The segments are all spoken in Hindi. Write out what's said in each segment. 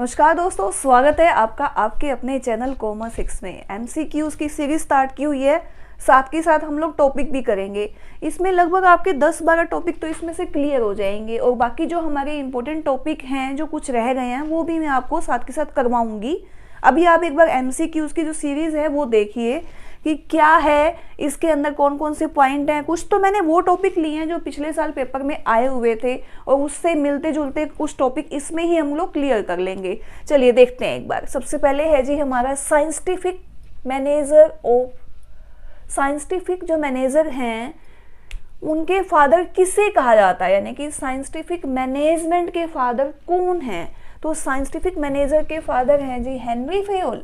नमस्कार दोस्तों, स्वागत है आपका आपके अपने चैनल कॉमर्स 6 में। एमसीक्यूज की सीरीज स्टार्ट की हुई है, साथ के साथ हम लोग टॉपिक भी करेंगे। इसमें लगभग आपके 10-12 टॉपिक तो इसमें से क्लियर हो जाएंगे और बाकी जो हमारे इंपॉर्टेंट टॉपिक हैं जो कुछ रह गए हैं वो भी मैं आपको साथ के साथ करवाऊंगी। अभी आप एक बार एमसीक्यूज की जो सीरीज है वो देखिए कि क्या है, इसके अंदर कौन कौन से पॉइंट हैं। कुछ तो मैंने वो टॉपिक लिए हैं जो पिछले साल पेपर में आए हुए थे और उससे मिलते जुलते कुछ टॉपिक इसमें ही हम लोग क्लियर कर लेंगे। चलिए देखते हैं एक बार। सबसे पहले है जी हमारा साइंटिफिक मैनेजर ऑफ। साइंटिफिक जो मैनेजर हैं उनके फादर किसे कहा जाता है, यानी कि साइंटिफिक मैनेजमेंट के फादर कौन हैं। तो साइंटिफिक मैनेजर के फादर हैं जी हेनरी फेयोल,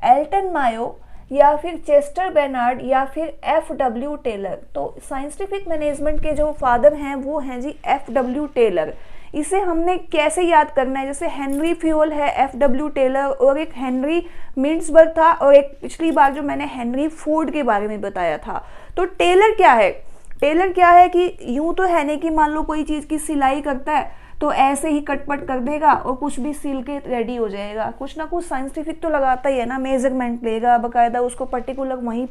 एल्टन मायो, या फिर चेस्टर बेनार्ड, या फिर एफ.डब्ल्यू. टेलर। तो साइंटिफिक मैनेजमेंट के जो फादर हैं वो हैं जी एफ.डब्ल्यू. टेलर। इसे हमने कैसे याद करना है, जैसे हेनरी फ्यूल है, एफ.डब्ल्यू. टेलर, और एक हेनरी मिन्सबर्ग था, और एक पिछली बार जो मैंने हेनरी फोर्ड के बारे में बताया था। तो टेलर क्या है? टेलर क्या है कि यूं तो है नहीं कि मान लो कोई चीज़ की सिलाई करता है तो ऐसे ही कटपट कर देगा और कुछ भी सिल के रेडी हो जाएगा। कुछ ना कुछ साइंटिफिक तो लगाता ही है ना, मेजरमेंट लेगा बकायदा, उसको पर्टिकुलर वहीं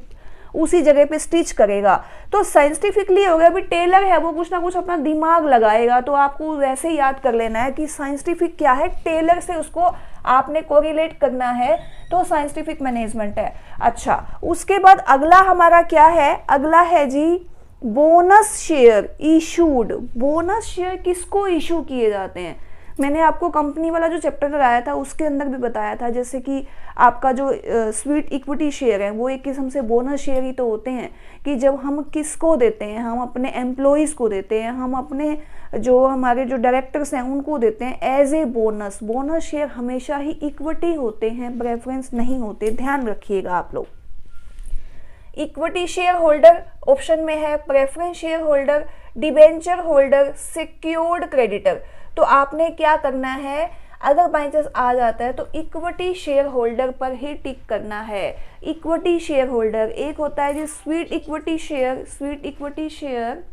उसी जगह पे स्टिच करेगा। तो साइंटिफिकली हो गया। अभी टेलर है वो कुछ ना कुछ अपना दिमाग लगाएगा, तो आपको वैसे ही याद कर लेना है कि साइंटिफिक क्या है, टेलर से उसको आपने कोरिलेट करना है, तो साइंटिफिक मैनेजमेंट है। अच्छा, उसके बाद अगला हमारा क्या है? अगला है जी bonus share issued. Bonus share किसको इशू किए जाते हैं? मैंने आपको कंपनी वाला जो चैप्टर कराया था उसके अंदर भी बताया था, जैसे कि आपका जो स्वीट इक्विटी शेयर है वो एक किस्म से बोनस शेयर ही तो होते हैं कि जब हम किसको देते हैं, हम अपने एम्प्लॉयज़ को देते हैं, हम अपने जो हमारे जो डायरेक्टर्स हैं उनको देते हैं as a bonus. Bonus share हमेशा ही इक्विटी होते हैं, प्रेफरेंस नहीं होते, ध्यान रखिएगा आप लोग। इक्विटी शेयर होल्डर ऑप्शन में है, preference share holder, debenture holder, secured creditor. तो आपने क्या करना है, अगर बाई चांस आ जाता है तो इक्विटी शेयर होल्डर पर ही टिक करना है। इक्विटी शेयर होल्डर एक होता है जी sweet equity share. Sweet equity share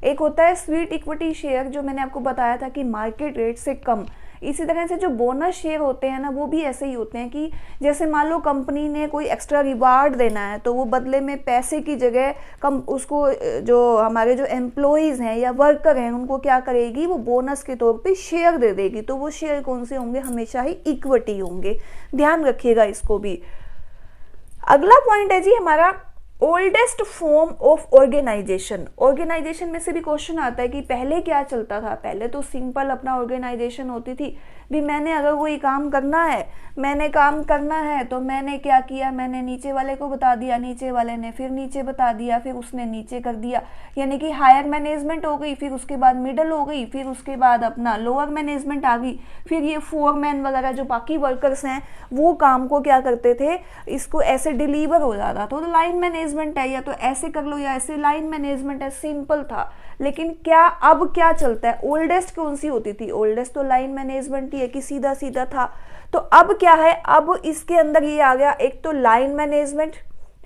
एक होता है स्वीट इक्विटी शेयर जो मैंने आपको बताया था कि मार्केट रेट से कम। इसी तरह से जो बोनस शेयर होते हैं ना वो भी ऐसे ही होते हैं कि जैसे मान लो कंपनी ने कोई एक्स्ट्रा रिवार्ड देना है तो वो बदले में पैसे की जगह कम उसको जो हमारे जो एम्प्लॉयज़ हैं या वर्कर हैं उनको क्या करेगी, वो बोनस के तौर पे शेयर दे देगी। तो वो शेयर कौन से होंगे? हमेशा ही इक्विटी होंगे, ध्यान रखिएगा इसको भी। अगला पॉइंट है जी हमारा oldest form of organisation. Organisation में से भी क्वेश्चन आता है कि पहले क्या चलता था। पहले तो सिंपल अपना ऑर्गेनाइजेशन होती थी भी मैंने अगर कोई काम करना है तो मैंने क्या किया, मैंने नीचे वाले को बता दिया, नीचे वाले ने फिर नीचे बता दिया, फिर उसने नीचे कर दिया, यानी कि हायर मैनेजमेंट हो गई, फिर उसके बाद मिडल हो गई, फिर उसके बाद अपना लोअर मैनेजमेंट आ गई, फिर ये फोरमैन वगैरह जो बाकी वर्कर्स हैं वो काम को क्या करते थे, इसको ऐसे डिलीवर हो जाता था। तो लाइन मैनेजमेंट है, या तो ऐसे कर लो या ऐसे लाइन मैनेजमेंट है, सिंपल था। लेकिन क्या अब क्या चलता है? ओल्डेस्ट कौन सी होती थी? ओल्डेस्ट तो लाइन मैनेजमेंट ही है कि सीधा सीधा था। तो अब क्या है, अब इसके अंदर ये आ गया, एक तो लाइन मैनेजमेंट,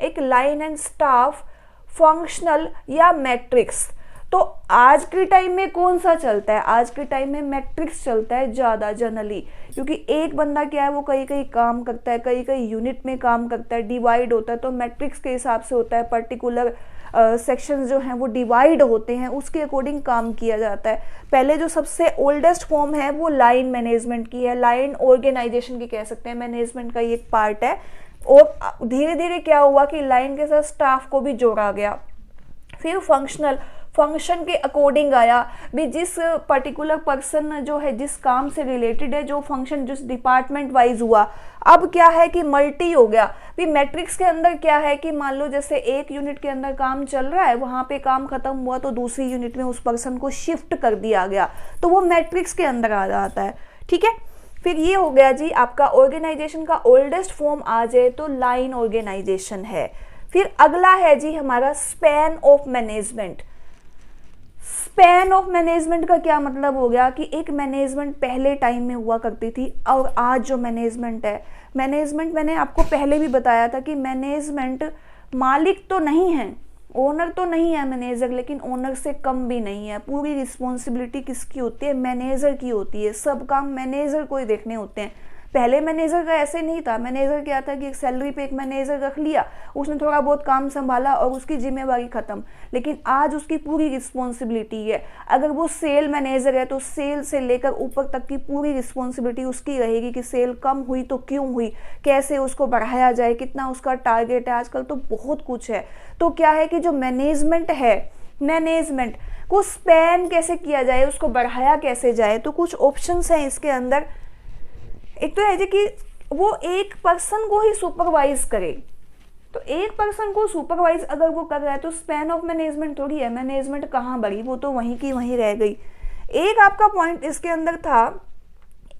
एक लाइन एंड स्टाफ, फंक्शनल या मैट्रिक्स। तो आज के टाइम में कौन सा चलता है? आज के टाइम में मैट्रिक्स चलता है ज़्यादा जनरली, क्योंकि एक बंदा क्या है वो कई कई काम करता है, कई कई यूनिट में काम करता है, डिवाइड होता है। तो मैट्रिक्स के हिसाब से होता है, पर्टिकुलर सेक्शंस जो हैं वो डिवाइड होते हैं, उसके अकॉर्डिंग काम किया जाता है। पहले जो सबसे ओल्डेस्ट फॉर्म है वो लाइन मैनेजमेंट की है, लाइन ऑर्गेनाइजेशन की कह सकते हैं, मैनेजमेंट का ये एक पार्ट है। और धीरे धीरे क्या हुआ कि लाइन के साथ स्टाफ को भी जोड़ा गया। फिर फंक्शनल, फंक्शन के अकॉर्डिंग आया भी, जिस पर्टिकुलर पर्सन जो है जिस काम से रिलेटेड है, जो फंक्शन जिस डिपार्टमेंट वाइज हुआ। अब क्या है कि मल्टी हो गया भी। मैट्रिक्स के अंदर क्या है कि मान लो जैसे एक यूनिट के अंदर काम चल रहा है, वहाँ पे काम खत्म हुआ तो दूसरी यूनिट में उस पर्सन को शिफ्ट कर दिया गया, तो वो मैट्रिक्स के अंदर आ जाता है। ठीक है, फिर ये हो गया जी आपका ऑर्गेनाइजेशन का ओल्डेस्ट फॉर्म आ जाए तो लाइन ऑर्गेनाइजेशन है। फिर अगला है जी हमारा span of management. Span of management का क्या मतलब हो गया कि एक मैनेजमेंट पहले टाइम में हुआ करती थी और आज जो मैनेजमेंट है, मैनेजमेंट मैंने आपको पहले भी बताया था कि मैनेजमेंट मालिक तो नहीं है, ओनर तो नहीं है मैनेजर, लेकिन ओनर से कम भी नहीं है। पूरी रिस्पॉन्सिबिलिटी किसकी होती है? मैनेजर की होती है। सब काम मैनेजर को ही देखने होते हैं। पहले मैनेजर का ऐसे नहीं था। मैनेजर क्या था कि एक सैलरी पे एक मैनेजर रख लिया, उसने थोड़ा बहुत काम संभाला और उसकी जिम्मेवारी खत्म। लेकिन आज उसकी पूरी रिस्पॉन्सिबिलिटी है। अगर वो सेल मैनेजर है तो सेल से लेकर ऊपर तक की पूरी रिस्पॉन्सिबिलिटी उसकी रहेगी कि सेल कम हुई तो क्यों हुई, कैसे उसको बढ़ाया जाए, कितना उसका टारगेट है। आजकल तो बहुत कुछ है। तो क्या है कि जो मैनेजमेंट है, मैनेजमेंट को स्पैन कैसे किया जाए, उसको बढ़ाया कैसे जाए, तो कुछ ऑप्शंस हैं इसके अंदर। एक तो है कि वो एक पर्सन को ही सुपरवाइज करे। तो एक पर्सन को सुपरवाइज अगर वो कर रहा है तो स्पैन ऑफ मैनेजमेंट थोड़ी है, मैनेजमेंट कहाँ बढ़ी, वो तो वहीं की वहीं रह गई। एक आपका पॉइंट इसके अंदर था,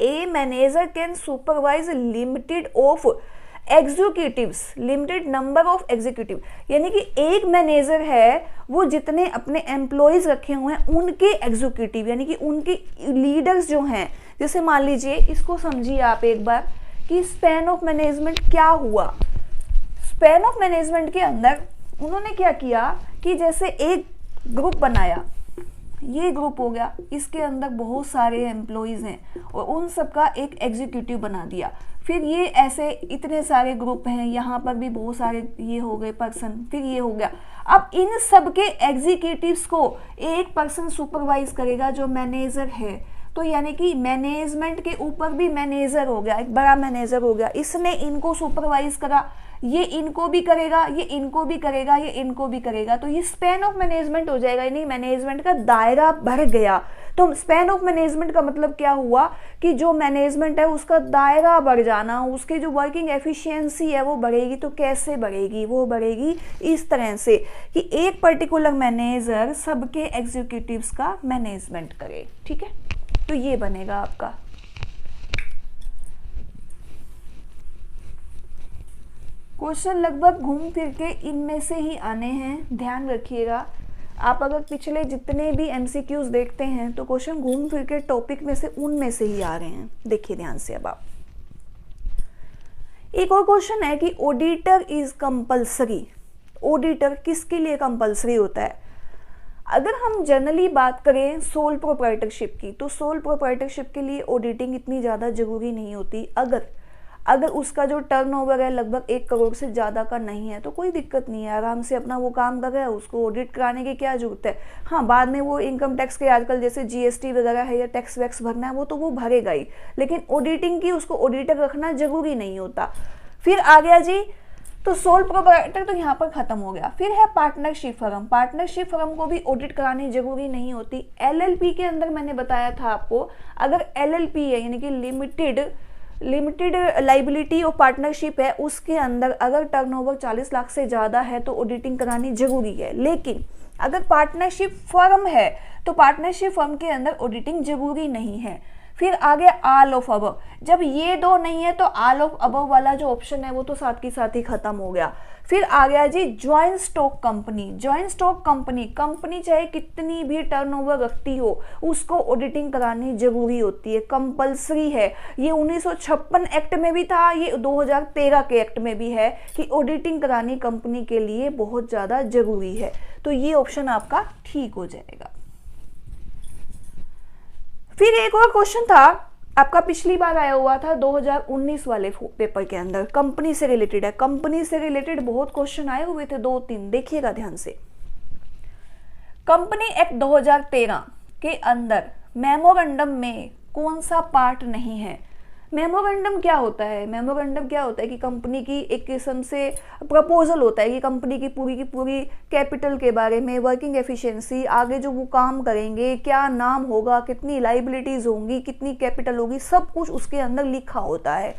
a manager can supervise limited of executives, limited number of executive, यानी कि एक मैनेजर है वो जितने अपने एम्प्लॉयज रखे हुए हैं उनके एग्जीक्यूटिव, यानी कि उनके लीडर्स जो हैं। जैसे मान लीजिए, इसको समझिए आप एक बार कि स्पैन ऑफ मैनेजमेंट क्या हुआ। स्पैन ऑफ मैनेजमेंट के अंदर उन्होंने क्या किया कि जैसे एक ग्रुप बनाया, ये ग्रुप हो गया, इसके अंदर बहुत सारे एम्प्लॉयज हैं और उन सबका एक एग्जीक्यूटिव बना दिया। फिर ये ऐसे इतने सारे ग्रुप हैं, यहाँ पर भी बहुत सारे ये हो गए पर्सन, फिर ये हो गया। अब इन सब के एग्जीक्यूटिव्स को एक पर्सन सुपरवाइज करेगा जो मैनेजर है। तो यानी कि मैनेजमेंट के ऊपर भी मैनेजर हो गया, एक बड़ा मैनेजर हो गया। इसने इनको सुपरवाइज करा, ये इनको भी करेगा, ये इनको भी करेगा, ये इनको भी करेगा। तो ये स्पैन ऑफ मैनेजमेंट हो जाएगा, यानी मैनेजमेंट का दायरा बढ़ गया। तो स्पैन ऑफ मैनेजमेंट का मतलब क्या हुआ कि जो मैनेजमेंट है उसका दायरा बढ़ जाना, उसकी जो वर्किंग एफिशिएंसी है वो बढ़ेगी। तो कैसे बढ़ेगी? वो बढ़ेगी इस तरह से कि एक पर्टिकुलर मैनेजर सबके एग्जीक्यूटिव्स का मैनेजमेंट करे। ठीक है, तो ये बनेगा आपका। क्वेश्चन लगभग घूम फिर के इनमें से ही आने हैं, ध्यान रखिएगा। आप अगर पिछले जितने भी एमसीक्यूज देखते हैं तो क्वेश्चन घूम फिर के टॉपिक में से उनमें से ही आ रहे हैं। देखिए ध्यान से। अब आप एक और क्वेश्चन है कि ऑडिटर इज कंपल्सरी। ऑडिटर किसके लिए कंपल्सरी होता है? अगर हम जनरली बात करें सोल प्रोप्राइटरशिप की, तो सोल प्रोप्राइटरशिप के लिए ऑडिटिंग इतनी ज़्यादा जरूरी नहीं होती। अगर उसका जो टर्नओवर है लगभग 1 करोड़ से ज़्यादा का नहीं है तो कोई दिक्कत नहीं है, आराम से अपना वो काम कर रहा है, उसको ऑडिट कराने की क्या जरूरत है। हाँ, बाद में वो इनकम टैक्स के आजकल जैसे जीएसटी वगैरह है या टैक्स वैक्स भरना है वो तो वो भरेगा ही, लेकिन ऑडिटिंग की उसको ऑडिटर रखना जरूरी नहीं होता। फिर आ गया जी, तो सोल प्रोप्राइटर तो यहाँ पर खत्म हो गया। फिर है पार्टनरशिप फर्म। पार्टनरशिप फर्म को भी ऑडिट करानी जरूरी नहीं होती। एलएलपी के अंदर मैंने बताया था आपको, अगर एलएलपी है यानी कि लिमिटेड लाइबिलिटी और पार्टनरशिप है, उसके अंदर अगर टर्नओवर 40 लाख से ज़्यादा है तो ऑडिटिंग करानी जरूरी है। लेकिन अगर पार्टनरशिप फर्म है तो पार्टनरशिप फर्म के अंदर ऑडिटिंग जरूरी नहीं है। फिर आगे ऑल ऑफ अबव, जब ये दो नहीं है तो ऑल ऑफ अबव वाला जो ऑप्शन है वो तो साथ के साथ ही खत्म हो गया। फिर आ गया जी joint stock company. Joint stock company चाहे कितनी भी टर्नओवर रखती हो उसको ऑडिटिंग करानी जरूरी होती है, कंपलसरी है। ये 1956 एक्ट में भी था, ये 2013 के एक्ट में भी है कि ऑडिटिंग करानी कंपनी के लिए बहुत ज़्यादा जरूरी है। तो ये ऑप्शन आपका ठीक हो जाएगा। फिर एक और क्वेश्चन था आपका, पिछली बार आया हुआ था 2019 वाले पेपर के अंदर, कंपनी से रिलेटेड है। कंपनी से रिलेटेड बहुत क्वेश्चन आए हुए थे, 2-3, देखिएगा ध्यान से। कंपनी एक्ट 2013 के अंदर मेमोरेंडम में कौन सा पार्ट नहीं है? मेमोरेंडम क्या होता है? मेमोरेंडम क्या होता है कि कंपनी की एक किस्म से प्रपोजल होता है कि कंपनी की पूरी कैपिटल के बारे में, वर्किंग एफिशिएंसी, आगे जो वो काम करेंगे, क्या नाम होगा, कितनी लाइबिलिटीज होंगी, कितनी कैपिटल होगी, सब कुछ उसके अंदर लिखा होता है।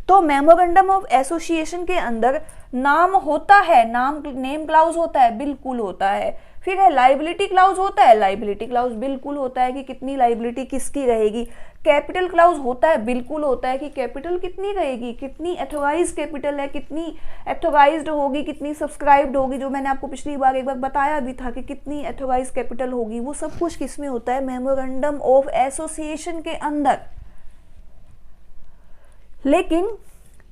तो मेमोरेंडम ऑफ एसोसिएशन के अंदर नाम होता है, नेम क्लाउज होता है, बिल्कुल होता है। फिर है लाइबिलिटी क्लाउज होता है, लाइबिलिटी क्लाउज बिल्कुल होता है कि कितनी लाइबिलिटी किसकी रहेगी। कैपिटल क्लाउज होता है, बिल्कुल होता है कि कैपिटल कितनी रहेगी, कितनी एथोराइज कैपिटल है, कितनी एथोराइज्ड होगी, कितनी सब्सक्राइब्ड होगी, जो मैंने आपको पिछली बार एक बार बताया भी था कि कितनी एथोराइज कैपिटल होगी। वो सब कुछ किसमें होता है? मेमोरेंडम ऑफ एसोसिएशन के अंदर। लेकिन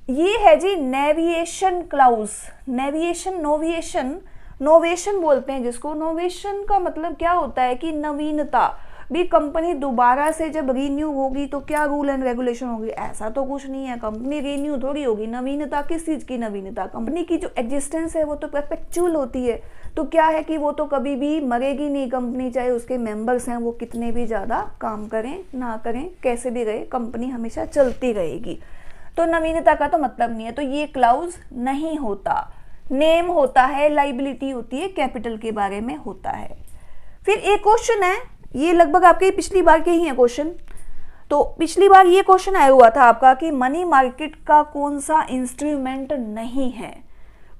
ये है जी नेविएशन क्लाउज, नोविएशन नोवेशन बोलते हैं जिसको। नोवेशन का मतलब क्या होता है कि नवीनता भी। कंपनी दोबारा से जब रीन्यू होगी तो क्या रूल एंड रेगुलेशन होगी, ऐसा तो कुछ नहीं है, कंपनी रीन्यू थोड़ी होगी। नवीनता किस चीज़ की नवीनता, कंपनी की जो एग्जिस्टेंस है वो तो परपेचुअल होती है, तो क्या है कि वो तो कभी भी मरेगी नहीं कंपनी, चाहे उसके मेंबर्स हैं वो कितने भी ज़्यादा काम करें ना करें, कैसे भी रहे, कंपनी हमेशा चलती रहेगी। तो नवीनता का तो मतलब नहीं है, तो ये क्लाउज नहीं होता। नेम होता है, लाइबिलिटी होती है, कैपिटल के बारे में होता है। फिर एक क्वेश्चन है, ये लगभग आपके पिछली बार के ही है क्वेश्चन। तो पिछली बार ये क्वेश्चन आया हुआ था आपका कि मनी मार्केट का कौन सा इंस्ट्रूमेंट नहीं है।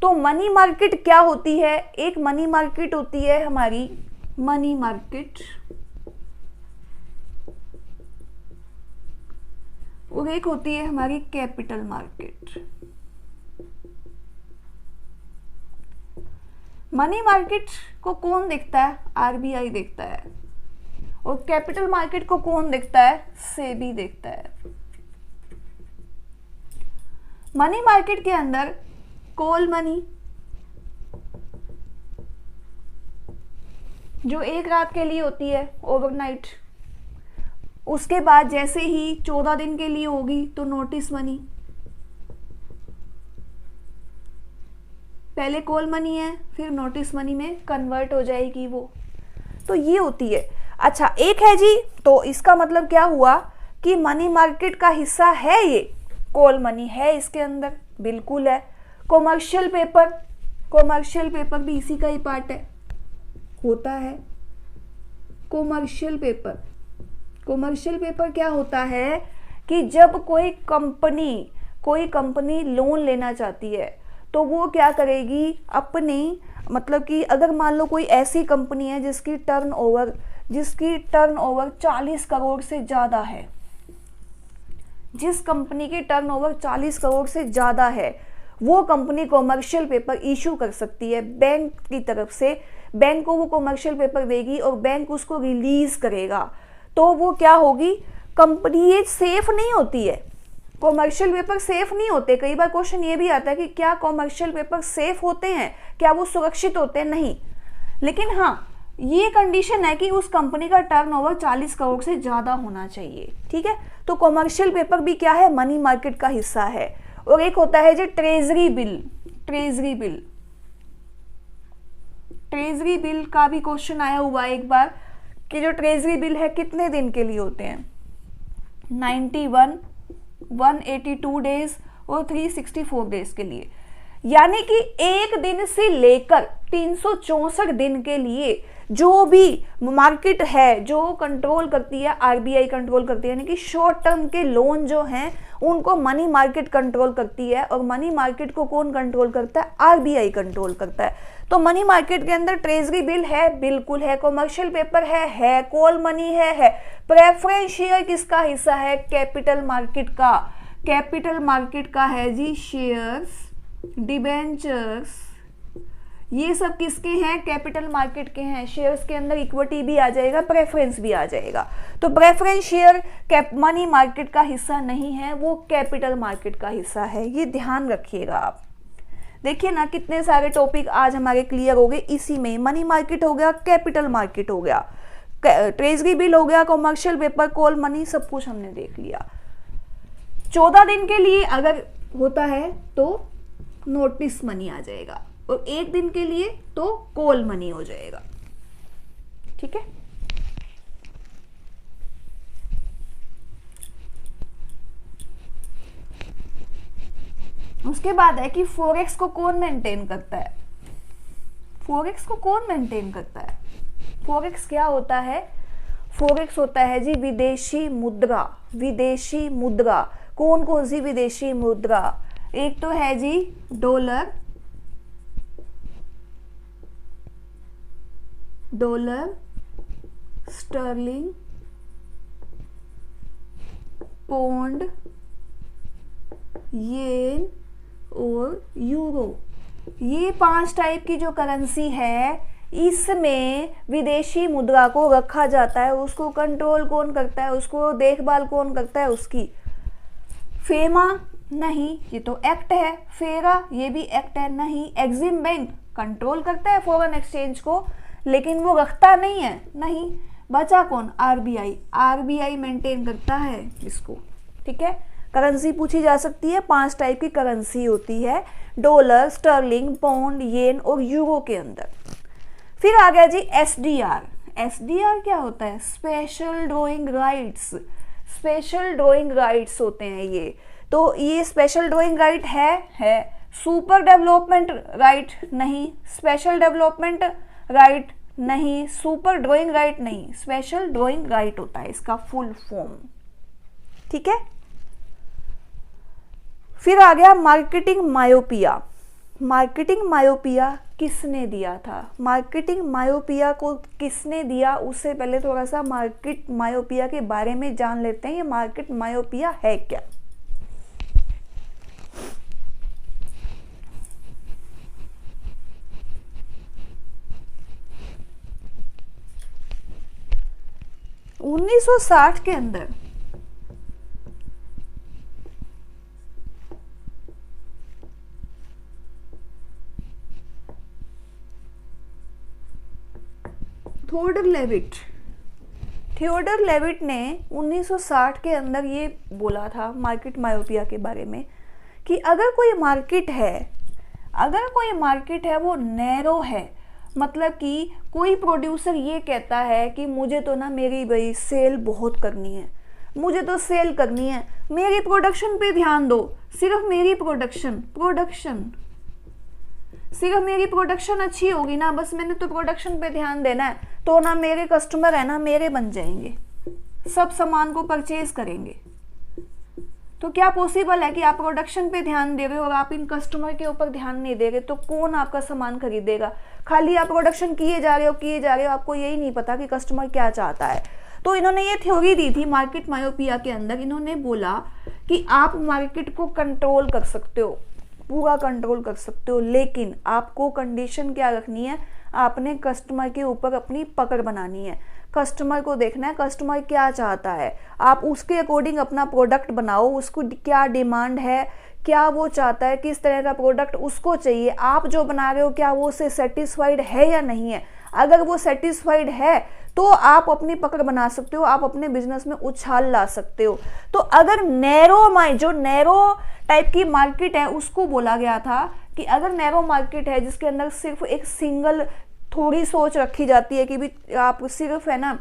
तो मनी मार्केट क्या होती है, एक मनी मार्केट होती है हमारी मनी मार्केट, और एक होती है हमारी कैपिटल मार्केट। मनी मार्केट को कौन देखता है, आरबीआई देखता है, और कैपिटल मार्केट को कौन देखता है, सेबी देखता है। मनी मार्केट के अंदर कॉल मनी जो एक रात के लिए होती है, ओवरनाइट, उसके बाद जैसे ही 14 दिन के लिए होगी तो नोटिस मनी। पहले कॉल मनी है, फिर नोटिस मनी में कन्वर्ट हो जाएगी वो, तो ये होती है। अच्छा, एक है जी, तो इसका मतलब क्या हुआ कि मनी मार्केट का हिस्सा है ये, कॉल मनी है इसके अंदर, बिल्कुल है। कॉमर्शियल पेपर, कॉमर्शियल पेपर भी इसी का ही पार्ट है, होता है कॉमर्शियल पेपर। कॉमर्शियल पेपर क्या होता है कि जब कोई कंपनी लोन लेना चाहती है तो वो क्या करेगी, अपनी मतलब कि अगर मान लो कोई ऐसी कंपनी है जिसकी टर्नओवर 40 करोड़ से ज़्यादा है, जिस कंपनी की टर्नओवर 40 करोड़ से ज़्यादा है, वो कंपनी कॉमर्शियल पेपर इशू कर सकती है बैंक की तरफ से। बैंक को वो कॉमर्शियल पेपर देगी और बैंक उसको रिलीज करेगा, तो वो क्या होगी, कंपनी ये सेफ नहीं होती है। कॉमर्शियल पेपर सेफ नहीं होते। कई बार क्वेश्चन ये भी आता है कि क्या कॉमर्शियल पेपर सेफ होते हैं, क्या वो सुरक्षित होते हैं, नहीं। लेकिन हाँ, ये कंडीशन है कि उस कंपनी का टर्नओवर 40 करोड़ से ज्यादा होना चाहिए, ठीक है। तो कॉमर्शियल पेपर भी क्या है, मनी मार्केट का हिस्सा है। और एक होता है जो ट्रेजरी बिल। ट्रेजरी बिल का भी क्वेश्चन आया हुआ एक बार कि जो ट्रेजरी बिल है कितने दिन के लिए होते हैं, 91, 182 डेज और 364 डेज के लिए, यानी कि एक दिन से लेकर 364 दिन के लिए जो भी मार्केट है जो कंट्रोल करती है, आरबीआई कंट्रोल करती है, यानी कि शॉर्ट टर्म के लोन जो हैं उनको मनी मार्केट कंट्रोल करती है। और मनी मार्केट को कौन कंट्रोल करता है, आरबीआई कंट्रोल करता है। तो मनी मार्केट के अंदर ट्रेजरी बिल है, बिल्कुल है। कॉमर्शियल पेपर है। कॉल मनी है। प्रेफरेंस शेयर किसका हिस्सा है, कैपिटल मार्केट का। कैपिटल मार्केट का है जी शेयर्स, डिबेंचर्स, ये सब किसके हैं, कैपिटल मार्केट के हैं। शेयर्स के अंदर इक्विटी भी आ जाएगा, प्रेफरेंस भी आ जाएगा। तो प्रेफरेंस शेयर मनी मार्केट का हिस्सा नहीं है, वो कैपिटल मार्केट का हिस्सा है, ये ध्यान रखिएगा आप। देखिए ना कितने सारे टॉपिक आज हमारे क्लियर हो गए इसी में। मनी मार्केट हो गया, कैपिटल मार्केट हो गया, ट्रेजरी बिल हो गया, कॉमर्शियल पेपर, कॉल मनी, सब कुछ हमने देख लिया। 14 दिन के लिए अगर होता है तो नोटिस मनी आ जाएगा, और एक दिन के लिए तो कॉल मनी हो जाएगा, ठीक है। उसके बाद है कि फॉरेक्स को कौन मेंटेन करता है। फॉरेक्स को कौन मेंटेन करता है, फॉरेक्स क्या होता है, फॉरेक्स होता है जी विदेशी मुद्रा। विदेशी मुद्रा, कौन कौन सी विदेशी मुद्रा, एक तो है जी डॉलर, स्टर्लिंग, पौंड, येन और यूरो। ये 5 टाइप की जो करेंसी है, इसमें विदेशी मुद्रा को रखा जाता है। उसको कंट्रोल कौन करता है, उसको देखभाल कौन करता है, उसकी। फेमा नहीं, ये तो एक्ट है। फेरा, ये भी एक्ट है, नहीं। एग्जिम बैंक, कंट्रोल करता है फॉरेन एक्सचेंज को, लेकिन वो रखता नहीं है, नहीं। बचा कौन? आरबीआई। आरबीआई मेंटेन करता है इसको, ठीक है। करेंसी पूछी जा सकती है, 5 टाइप की करेंसी होती है, डॉलर, स्टर्लिंग, पौंड, येन और यूरो के अंदर। फिर आ गया जी एसडीआर। एसडीआर क्या होता है? Special drawing rights. Special drawing rights होते हैं ये। तो ये स्पेशल ड्रॉइंग राइट है। सुपर डेवलपमेंट राइट नहीं, स्पेशल डेवलपमेंट राइट नहीं, सुपर ड्रॉइंग राइट नहीं, स्पेशल ड्रॉइंग राइट होता है इसका फुल फॉर्म, ठीक है। फिर आ गया मार्केटिंग मायोपिया। मार्केटिंग मायोपिया किसने दिया था? मार्केटिंग मायोपिया को किसने दिया, उससे पहले थोड़ा सा मार्केट मायोपिया के बारे में जान लेते हैं। ये मार्केट मायोपिया है क्या? उन्नीस 1960 के अंदर थियोडर लेविट ने 1960 के अंदर ये बोला था मार्केट मायोपिया के बारे में कि अगर कोई मार्केट है वो नैरो है, मतलब कि कोई प्रोड्यूसर ये कहता है कि मुझे तो ना मेरी भाई सेल बहुत करनी है, मुझे तो सेल करनी है, मेरी प्रोडक्शन पे ध्यान दो, सिर्फ मेरी प्रोडक्शन अच्छी होगी ना, बस मैंने तो प्रोडक्शन पे ध्यान देना है, तो ना मेरे कस्टमर है ना मेरे बन जाएंगे, सब सामान को परचेज करेंगे। तो क्या पॉसिबल है कि आप प्रोडक्शन पे ध्यान दे रहे हो और आप इन कस्टमर के ऊपर ध्यान नहीं दे रहे, तो कौन आपका सामान खरीदेगा? खाली आप प्रोडक्शन किए जा रहे हो, आपको यही नहीं पता कि कस्टमर क्या चाहता है। तो इन्होंने ये थ्योरी दी थी मार्केट मायोपिया के अंदर। इन्होंने बोला कि आप मार्केट को कंट्रोल कर सकते हो, पूरा कंट्रोल कर सकते हो, लेकिन आपको कंडीशन क्या रखनी है? आपने कस्टमर के ऊपर अपनी पकड़ बनानी है, कस्टमर को देखना है कस्टमर क्या चाहता है, आप उसके अकॉर्डिंग अपना प्रोडक्ट बनाओ, उसको क्या डिमांड है, क्या वो चाहता है, किस तरह का प्रोडक्ट उसको चाहिए, आप जो बना रहे हो क्या वो उससे सेटिस्फाइड है या नहीं है। अगर वो सेटिस्फाइड है तो आप अपनी पकड़ बना सकते हो, आप अपने बिजनेस में उछाल ला सकते हो। तो अगर जो नैरो टाइप की मार्केट है उसको बोला गया था कि अगर नैरो मार्केट है जिसके अंदर सिर्फ एक सिंगल थोड़ी सोच रखी जाती है कि भी आप सिर्फ है ना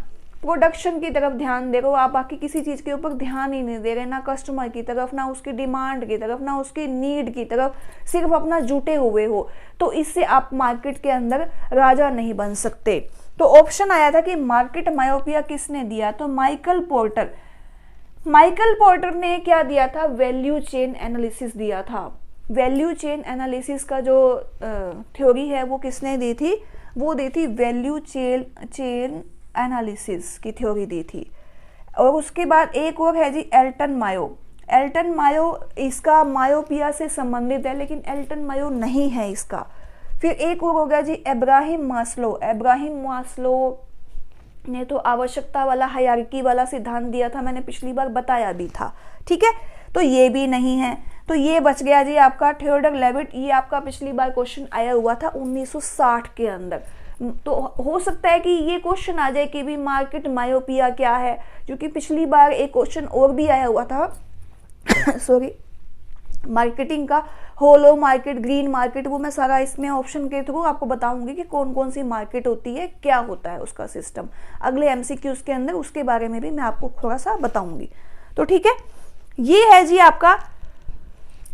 प्रोडक्शन की तरफ ध्यान दे रहे हो, आप बाकी किसी चीज के ऊपर ध्यान ही नहीं दे रहे, ना कस्टमर की तरफ, ना उसकी डिमांड की तरफ, ना उसकी नीड की तरफ, सिर्फ अपना जुटे हुए हो, तो इससे आप मार्केट के अंदर राजा नहीं बन सकते। तो ऑप्शन आया था कि मार्केट मायोपिया किसने दिया? तो माइकल पोर्टर ने क्या दिया था? वैल्यू चेन एनालिसिस दिया था। वैल्यू चेन एनालिसिस का जो थ्योरी है वो किसने दी थी? वो दी थी वैल्यू चेन एनालिसिस की थ्योरी दी थी। और उसके बाद एक और है जी एल्टन मायो, इसका मायोपिया से संबंधित है लेकिन एल्टन मायो नहीं है इसका। फिर एक और हो गया जी इब्राहिम मास्लो ने तो आवश्यकता वाला हायरार्की वाला सिद्धांत दिया था, मैंने पिछली बार बताया भी था, ठीक है। तो ये भी नहीं है, तो ये बच गया जी आपका थियोडर लेविट। ये आपका पिछली बार क्वेश्चन आया हुआ था 1960 के अंदर। तो हो सकता है कि ये क्वेश्चन आ जाए कि भी मार्केट मायोपिया क्या है, क्योंकि पिछली बार एक क्वेश्चन और भी आया हुआ था सॉरी मार्केटिंग का, होलो मार्केट, ग्रीन मार्केट, वो मैं सारा इसमें ऑप्शन के थ्रू आपको बताऊंगी कि कौन कौन सी मार्केट होती है, क्या होता है उसका सिस्टम। अगले एमसीक्यूज के अंदर उसके बारे में भी मैं आपको थोड़ा सा बताऊंगी। तो ठीक है, ये है जी आपका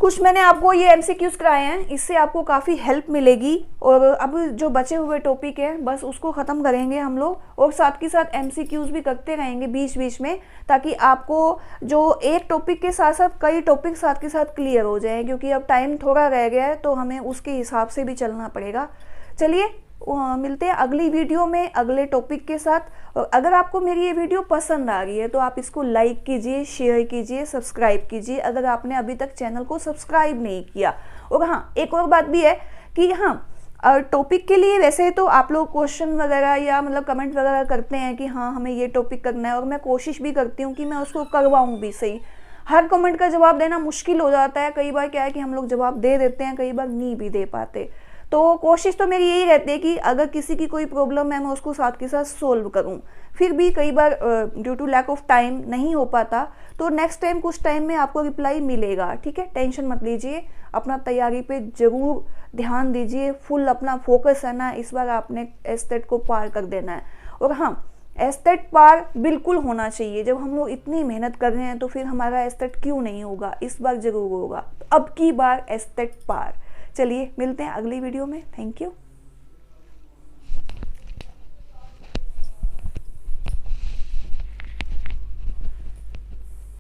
कुछ मैंने आपको ये एमसीक्यूज कराए हैं, इससे आपको काफ़ी हेल्प मिलेगी। और अब जो बचे हुए टॉपिक है बस उसको ख़त्म करेंगे हम लोग, और साथ के साथ एमसीक्यूज भी करते रहेंगे बीच बीच में, ताकि आपको जो एक टॉपिक के साथ साथ कई टॉपिक साथ के साथ क्लियर हो जाए, क्योंकि अब टाइम थोड़ा रह गया है तो हमें उसके हिसाब से भी चलना पड़ेगा। चलिए मिलते हैं अगली वीडियो में अगले टॉपिक के साथ। और अगर आपको मेरी ये वीडियो पसंद आ रही है तो आप इसको लाइक कीजिए, शेयर कीजिए, सब्सक्राइब कीजिए अगर आपने अभी तक चैनल को सब्सक्राइब नहीं किया। और हाँ, एक और बात भी है कि हाँ टॉपिक के लिए वैसे तो आप लोग क्वेश्चन वगैरह या मतलब कमेंट वगैरह करते हैं कि हाँ हमें ये टॉपिक करना है, और मैं कोशिश भी करती हूँ कि मैं उसको करवाऊँ भी सही। हर कमेंट का जवाब देना मुश्किल हो जाता है, कई बार क्या है कि हम लोग जवाब दे देते हैं, कई बार नहीं भी दे पाते। तो कोशिश तो मेरी यही रहती है कि अगर किसी की कोई प्रॉब्लम है मैं उसको साथ के साथ सोल्व करूं। फिर भी कई बार due to lack of time नहीं हो पाता, तो नेक्स्ट टाइम कुछ टाइम में आपको रिप्लाई मिलेगा, ठीक है। टेंशन मत लीजिए, अपना तैयारी पे जरूर ध्यान दीजिए, फुल अपना फोकस है ना, इस बार आपने एस्टेट को पार कर देना है। और हाँ, एस्टेट पार बिल्कुल होना चाहिए। जब हम लोग इतनी मेहनत कर रहे हैं तो फिर हमारा एस्टेट क्यों नहीं होगा, इस बार जरूर होगा। अब की बार एस्टेट पार। चलिए मिलते हैं अगली वीडियो में। Thank you.